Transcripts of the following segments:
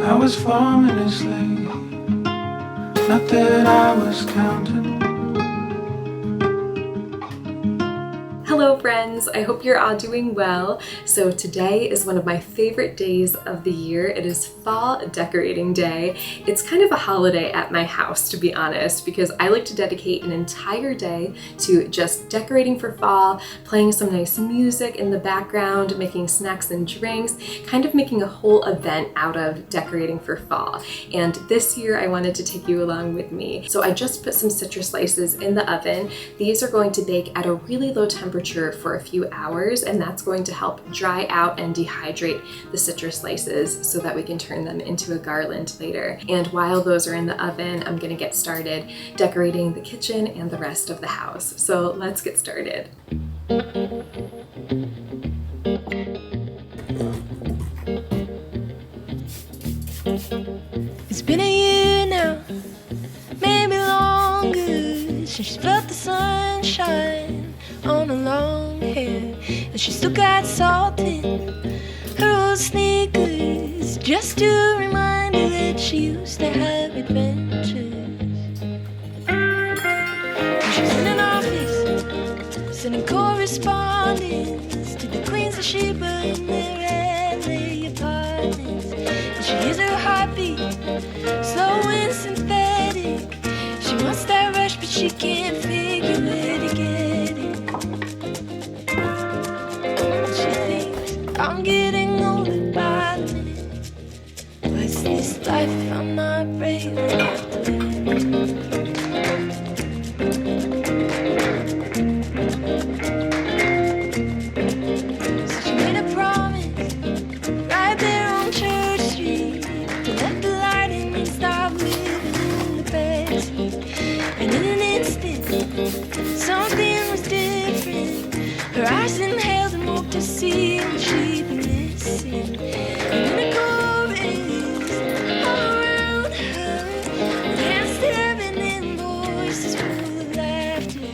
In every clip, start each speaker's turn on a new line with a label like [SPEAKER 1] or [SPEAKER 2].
[SPEAKER 1] I was 4 minutes late, not that I was counting.
[SPEAKER 2] Hello friends, I hope you're all doing well. So today is one of my favorite days of the year. It is fall decorating day. It's kind of a holiday at my house, to be honest, because I like to dedicate an entire day to just decorating for fall, playing some nice music in the background, making snacks and drinks, kind of making a whole event out of decorating for fall. And this year I wanted to take you along with me. So I just put some citrus slices in the oven. These are going to bake at a really low temperature for a few hours, and that's going to help dry out and dehydrate the citrus slices so that we can turn them into a garland later. And while those are in the oven, I'm gonna get started decorating the kitchen and the rest of the house. So let's get started.
[SPEAKER 3] It's been a year now, maybe longer, since she felt the sunshine on her long hair, and she still got salt in her old sneakers, just to remind her that she used to have adventures. And she's in an office, sending correspondence to the queens of Sheba in their LA apartments, and she hears her heartbeat, slow and synthetic. She wants that rush, but she can't figure where to get it. I'm getting older by the minute. What's this life if I'm not brave enough to live? So she made a promise right there on Church Street to let the light in and stop living in the backseat. And in an instant, something was different. Her eyes inhaled and woke to see what she'd been missing. And in a chorus all around her, with hands stabbing and voices full of laughter,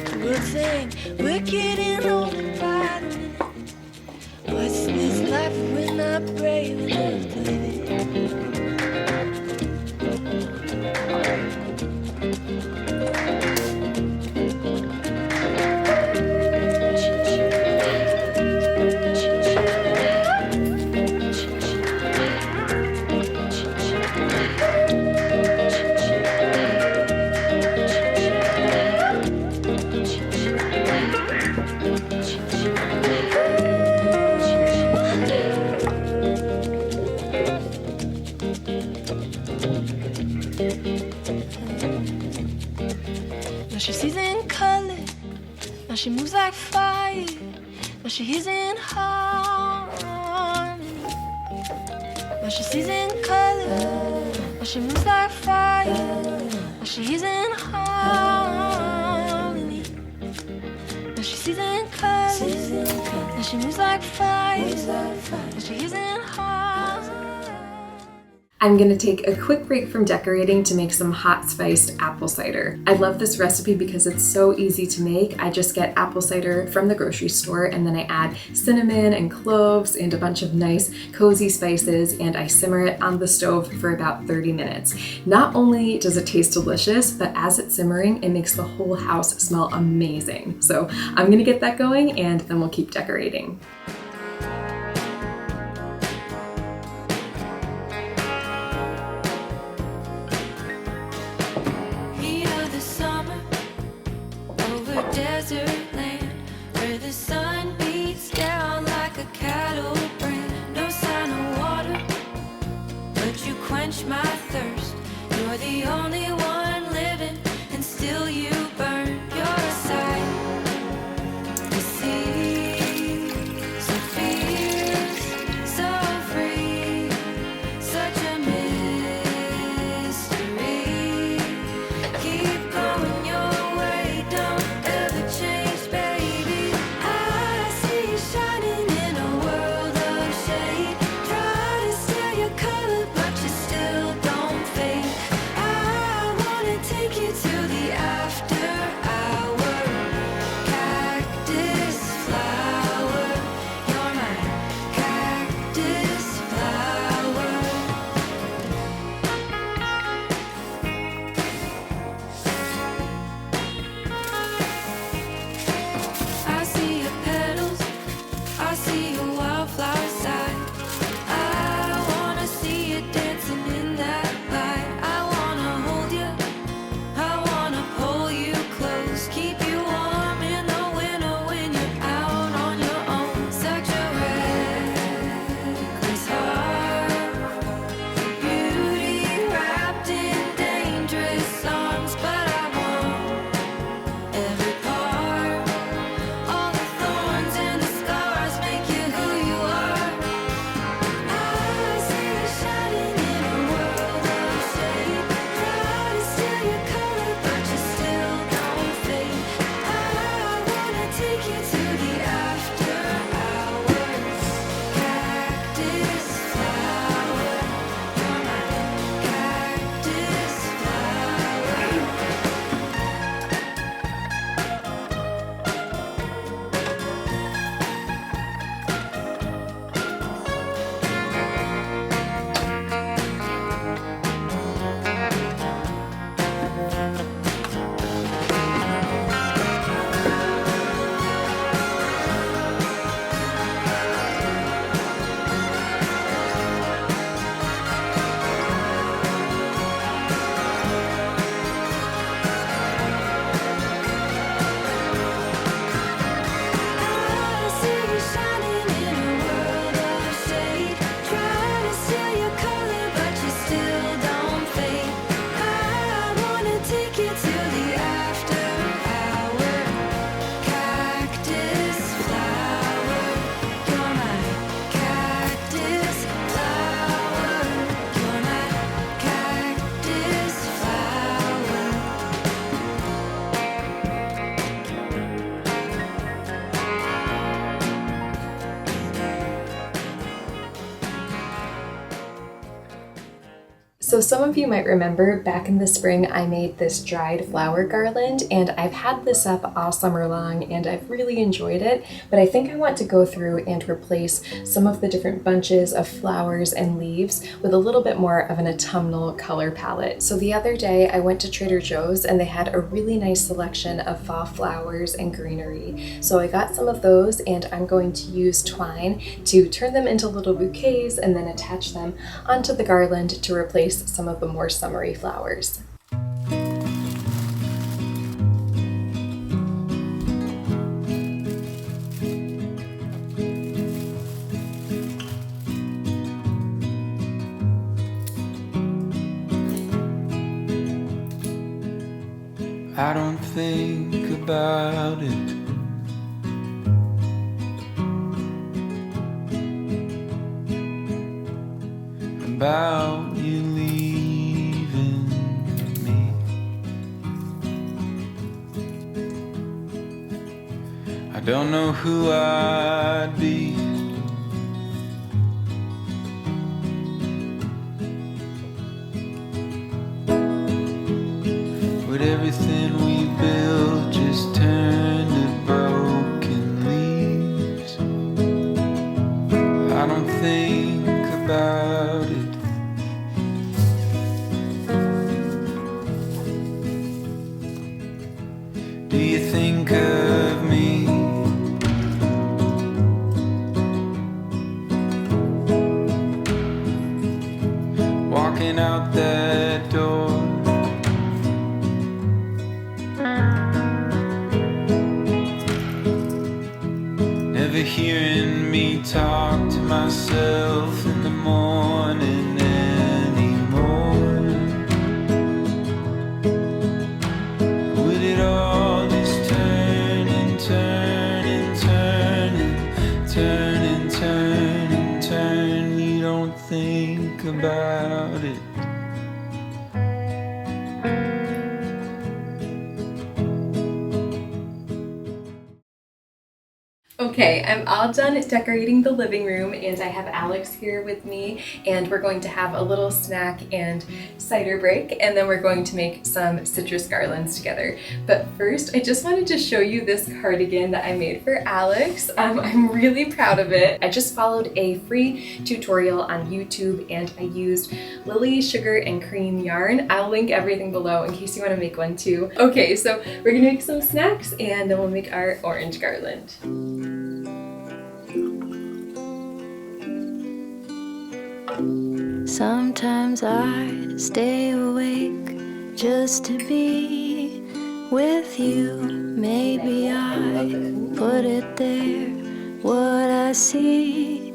[SPEAKER 3] the world sang, we're getting older by the minute. What's this life if we're not brave enough to live it? Now she sees in color, now she moves like fire, now she hears in harmony. Now she sees in color, now she moves like fire, now she hears in harmony. Now she sees in color, now she moves like fire, now she hears in harmony.
[SPEAKER 2] I'm gonna take a quick break from decorating to make some hot spiced apple cider. I love this recipe because it's so easy to make. I just get apple cider from the grocery store and then I add cinnamon and cloves and a bunch of nice cozy spices, and I simmer it on the stove for about 30 minutes. Not only does it taste delicious, but as it's simmering, it makes the whole house smell amazing. So I'm gonna get that going and then we'll keep decorating.
[SPEAKER 3] Desert land where the sun beats down like a cattle brand. No sign of water, but you quench my thirst. You're the only one living, and still you burn. You're a sight to see, so
[SPEAKER 2] So some of you might remember back in the spring I made this dried flower garland, and I've had this up all summer long and I've really enjoyed it, but I think I want to go through and replace some of the different bunches of flowers and leaves with a little bit more of an autumnal color palette. So the other day I went to Trader Joe's and they had a really nice selection of fall flowers and greenery. So I got some of those and I'm going to use twine to turn them into little bouquets and then attach them onto the garland to replace some of the more summery flowers.
[SPEAKER 1] I don't think about it. About you leaving me. I don't know who I'd be with everything we built just turned to broken leaves. I don't think about it. Do you think of me? Walking out that door, never hearing me talk to myself in the morning anymore. Would it all just turn and turn and turn and turn and turn and turn? You don't think about it.
[SPEAKER 2] Okay, I'm all done decorating the living room and I have Alex here with me and we're going to have a little snack and cider break and then we're going to make some citrus garlands together. But first, I just wanted to show you this cardigan that I made for Alex. I'm really proud of it. I just followed a free tutorial on YouTube and I used lily, sugar, and cream yarn. I'll link everything below in case you want to make one too. Okay, so we're gonna make some snacks and then we'll make our orange garland.
[SPEAKER 3] Sometimes I stay awake just to be with you. Maybe I put it there, what I see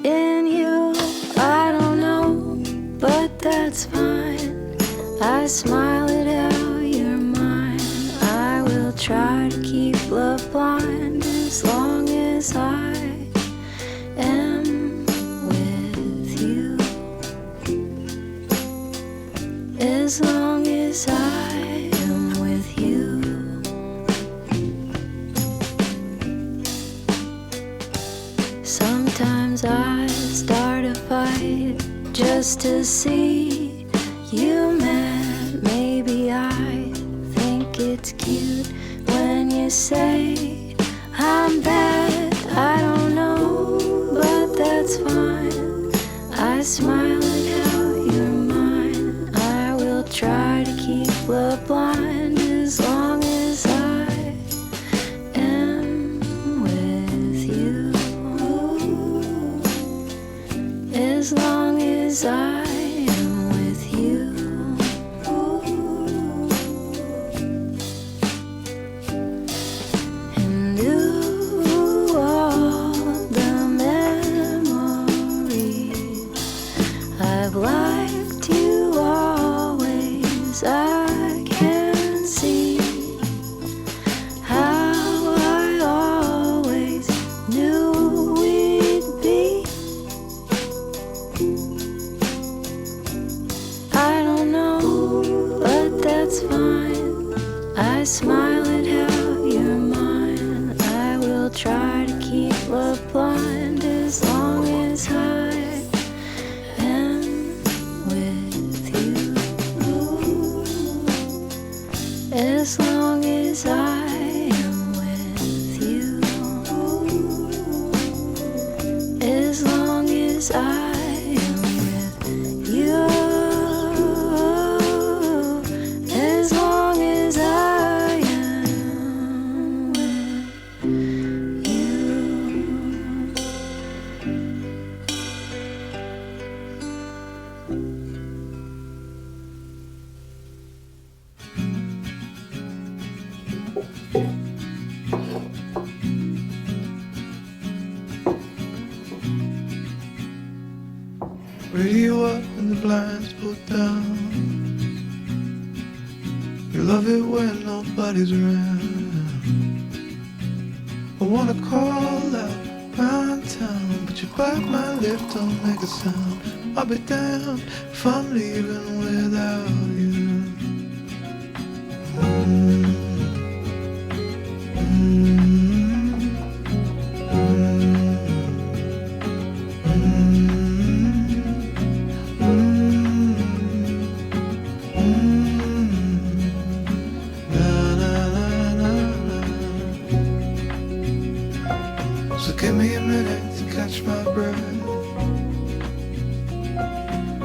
[SPEAKER 3] in you. I don't know, but that's fine. I smile at how you're mine. I will try to keep love blind as long as I am with you. As long as I am with you. Sometimes I start a fight just to see you mad. Maybe I think it's cute when you say I'm bad. I don't know, but that's fine. I smile at how you're mine. I will try to keep love blind as long as I am with you. As long as I am with you. And ooh, all the memories I've liked you always. I can see how I always knew we'd be as I am with you, as long as I am with you.
[SPEAKER 1] Radio up and the blinds pulled down. You love it when nobody's around. I wanna call out round town, but you bite my lip, don't make a sound. I'll be damned if I'm leaving without you. So give me a minute to catch my breath.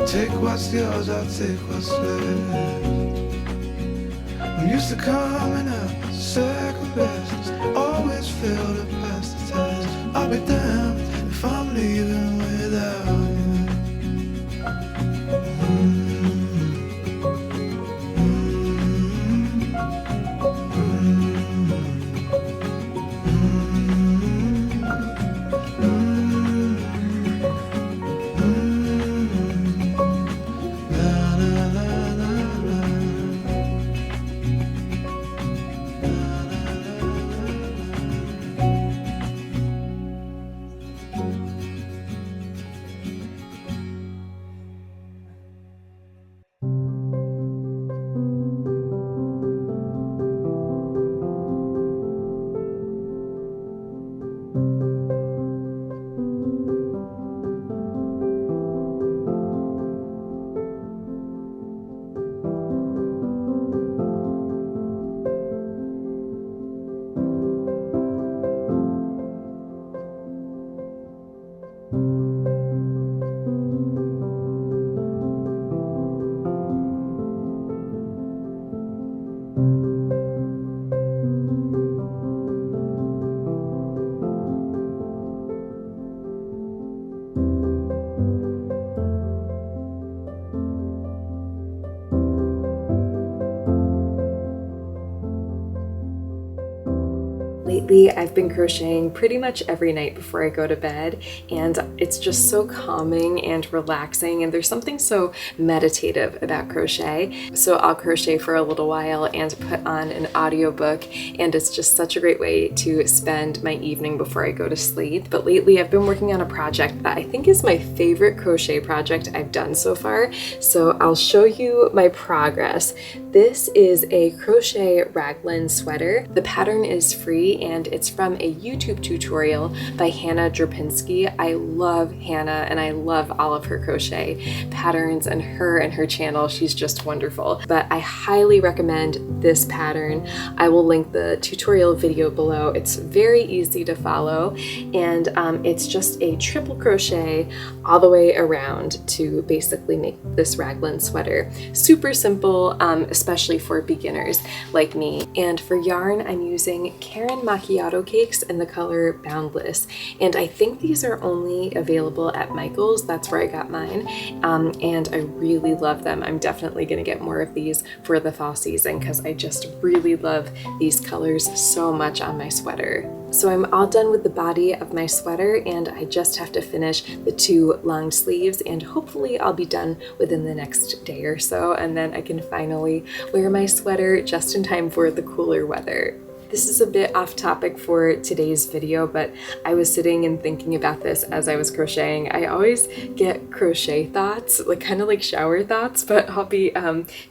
[SPEAKER 1] Take what's yours, I'll take what's left. I'm used to coming up second best. Always fail to pass the test. I'll be damned if I'm leaving without you.
[SPEAKER 2] Lately, I've been crocheting pretty much every night before I go to bed, and it's just so calming and relaxing, and there's something so meditative about crochet. So I'll crochet for a little while and put on an audiobook, and it's just such a great way to spend my evening before I go to sleep. But lately, I've been working on a project that I think is my favorite crochet project I've done so far, so I'll show you my progress. This is a crochet raglan sweater. The pattern is free and it's from a YouTube tutorial by Hannah Drapinski. I love Hannah and I love all of her crochet patterns and her channel. She's just wonderful. But I highly recommend this pattern. I will link the tutorial video below. It's very easy to follow, and it's just a triple crochet all the way around to basically make this raglan sweater. Super simple, especially for beginners like me. And for yarn, I'm using Karen Macchiato cakes in the color Boundless. And I think these are only available at Michael's. That's where I got mine. And I really love them. I'm definitely gonna get more of these for the fall season because I just really love these colors so much on my sweater. So I'm all done with the body of my sweater, and I just have to finish the two long sleeves, and hopefully I'll be done within the next day or so, and then I can finally wear my sweater just in time for the cooler weather. This is a bit off topic for today's video, but I was sitting and thinking about this as I was crocheting. I always get crochet thoughts, like kind of like shower thoughts, but I'll be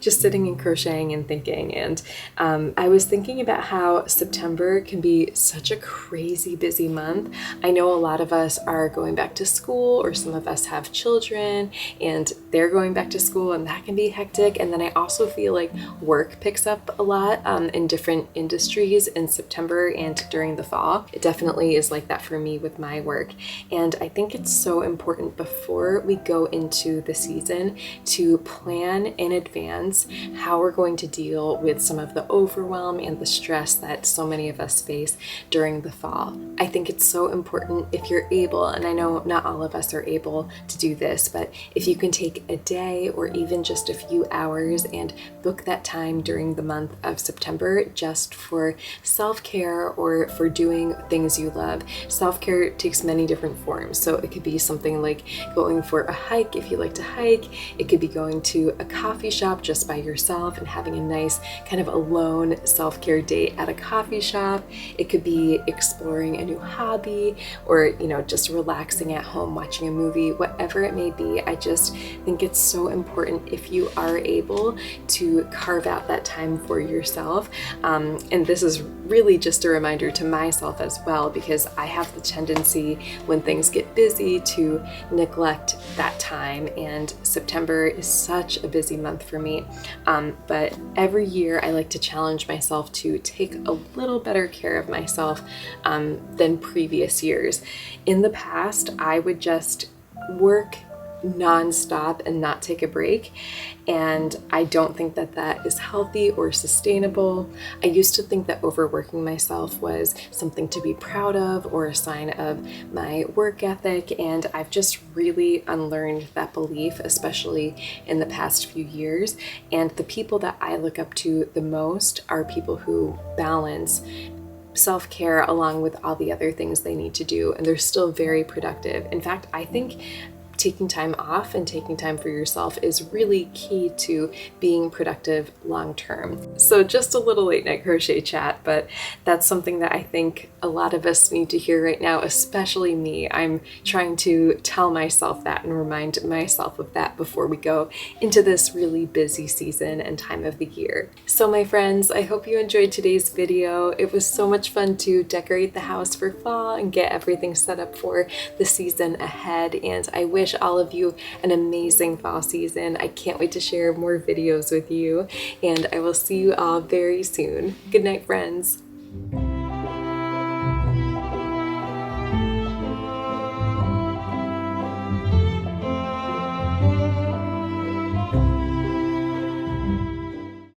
[SPEAKER 2] just sitting and crocheting and thinking. And I was thinking about how September can be such a crazy busy month. I know a lot of us are going back to school, or some of us have children and they're going back to school, and that can be hectic. And then I also feel like work picks up a lot in different industries in September and during the fall. It definitely is like that for me with my work. And I think it's so important before we go into the season to plan in advance how we're going to deal with some of the overwhelm and the stress that so many of us face during the fall. I think it's so important if you're able, and I know not all of us are able to do this, but if you can take a day or even just a few hours and book that time during the month of September just for self-care or for doing things you love. Self-care takes many different forms. So it could be something like going for a hike if you like to hike. It could be going to a coffee shop just by yourself and having a nice kind of alone self-care date at a coffee shop. It could be exploring a new hobby, or just relaxing at home watching a movie. Whatever it may be, I just think it's so important if you are able to carve out that time for yourself. And this is really just a reminder to myself as well, because I have the tendency when things get busy to neglect that time, and September is such a busy month for me. But every year I like to challenge myself to take a little better care of myself than previous years. In the past, I would just work non-stop and not take a break, and I don't think that that is healthy or sustainable. I used to think that overworking myself was something to be proud of or a sign of my work ethic, and I've just really unlearned that belief, especially in the past few years. And the people that I look up to the most are people who balance self-care along with all the other things they need to do, and they're still very productive. In fact, I think taking time off and taking time for yourself is really key to being productive long term. So just a little late night crochet chat, but that's something that I think a lot of us need to hear right now, especially me. I'm trying to tell myself that and remind myself of that before we go into this really busy season and time of the year. So my friends, I hope you enjoyed today's video. It was so much fun to decorate the house for fall and get everything set up for the season ahead, and I wish all of you an amazing fall season. I can't wait to share more videos with you, and I will see you all very soon. Good night, friends.